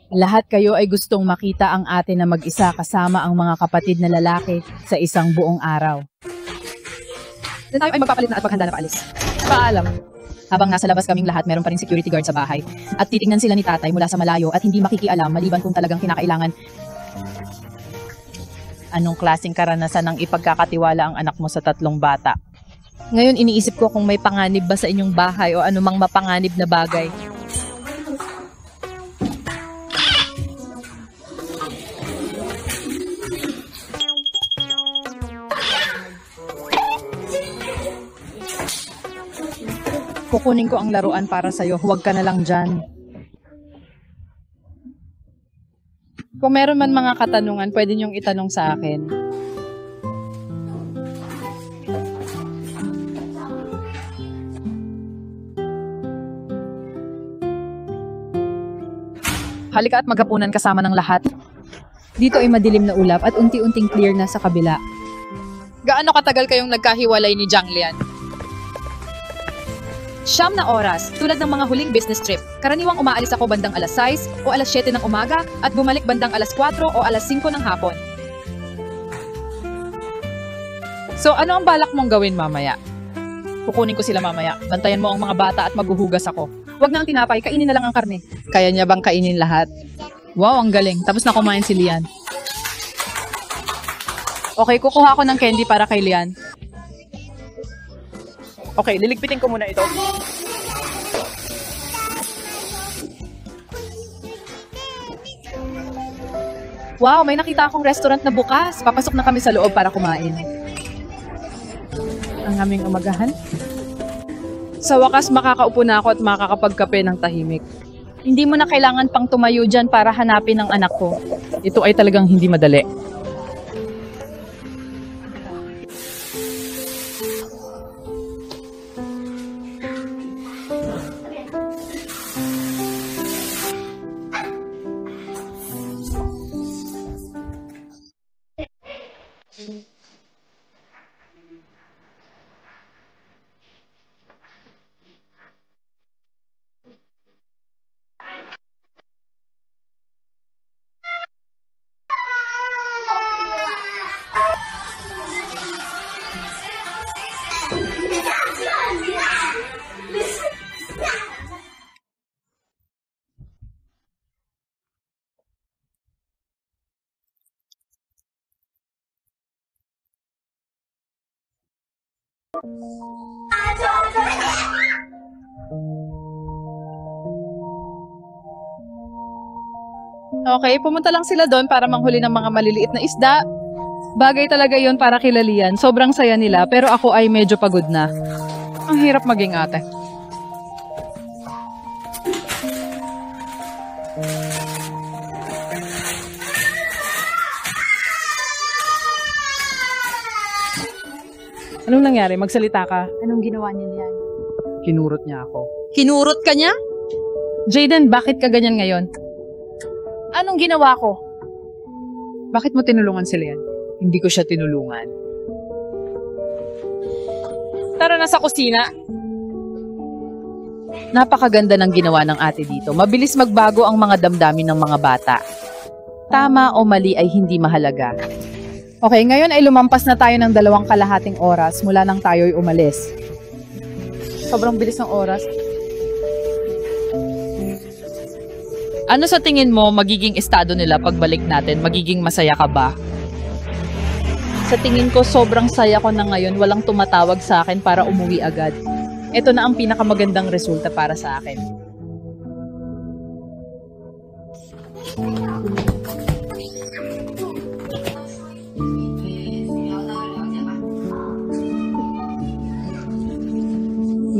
Lahat kayo ay gustong makita ang ate na mag-isa kasama ang mga kapatid na lalaki sa isang buong araw. Tayo ay magpapalit na at maghanda na paalis. Paalam. Habang nasa labas kaming lahat, meron pa rin security guard sa bahay. At titingnan sila ni tatay mula sa malayo at hindi makikialam maliban kung talagang kinakailangan. Anong klaseng karanasan ang ipagkakatiwala ang anak mo sa 3 bata? Ngayon iniisip ko kung may panganib ba sa inyong bahay o anumang mapanganib na bagay. Kukunin ko ang laruan para sa'yo. Huwag ka na lang dyan. Kung meron man mga katanungan, pwede niyong itanong sa akin. Halika at maghapunan kasama ng lahat. Dito ay madilim na ulap at unti-unting clear na sa kabila. Gaano katagal kayong nagkahiwalay ni Janglian? 9 na oras, tulad ng mga huling business trip. Karaniwang umaalis ako bandang alas 6 o alas 7 ng umaga at bumalik bandang alas 4 o alas 5 ng hapon. So ano ang balak mong gawin mamaya? Kukunin ko sila mamaya. Bantayan mo ang mga bata at maghuhugas ako. Huwag na ang tinapay, kainin na lang ang karne. Kaya niya bang kainin lahat? Wow, ang galing. Tapos na kumain si Lian. Okay, kukuha ako ng candy para kay Lian. Okay, liligpitin ko muna ito. Wow, may nakita akong restaurant na bukas. Papasok na kami sa loob para kumain. Ang aming umagahan. Sa wakas, makakaupo na ako at makakapagkape ng tahimik. Hindi mo na kailangan pang tumayo dyan para hanapin ang anak ko. Ito ay talagang hindi madali. Okay, pumunta lang sila doon para manghuli ng mga maliliit na isda. Bagay talaga yon para kilalian. Sobrang saya nila, pero ako ay medyo pagod na. Ang hirap maging ate. Anong nangyari? Magsalita ka. Anong ginawa niya yan? Kinurot niya ako. Kinurot ka niya? Jaden, bakit ka ganyan ngayon? Anong ginawa ko? Bakit mo tinulungan si Lian? Hindi ko siya tinulungan. Tara na sa kusina. Napakaganda ng ginawa ng ate dito. Mabilis magbago ang mga damdamin ng mga bata. Tama o mali ay hindi mahalaga. Okay, ngayon ay lumampas na tayo ng 2.5 oras mula nang tayo'y umalis. Sobrang bilis ng oras. Ano sa tingin mo magiging estado nila pagbalik natin? Magiging masaya ka ba? Sa tingin ko, sobrang saya ko na ngayon. Walang tumatawag sa akin para umuwi agad. Ito na ang pinakamagandang resulta para sa akin.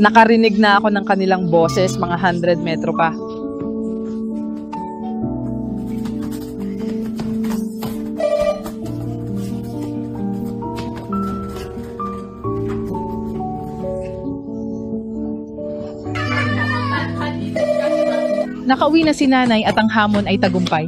Nakarinig na ako ng kanilang boses mga 100 metro pa. Nakauwi na si nanay at ang hamon ay tagumpay.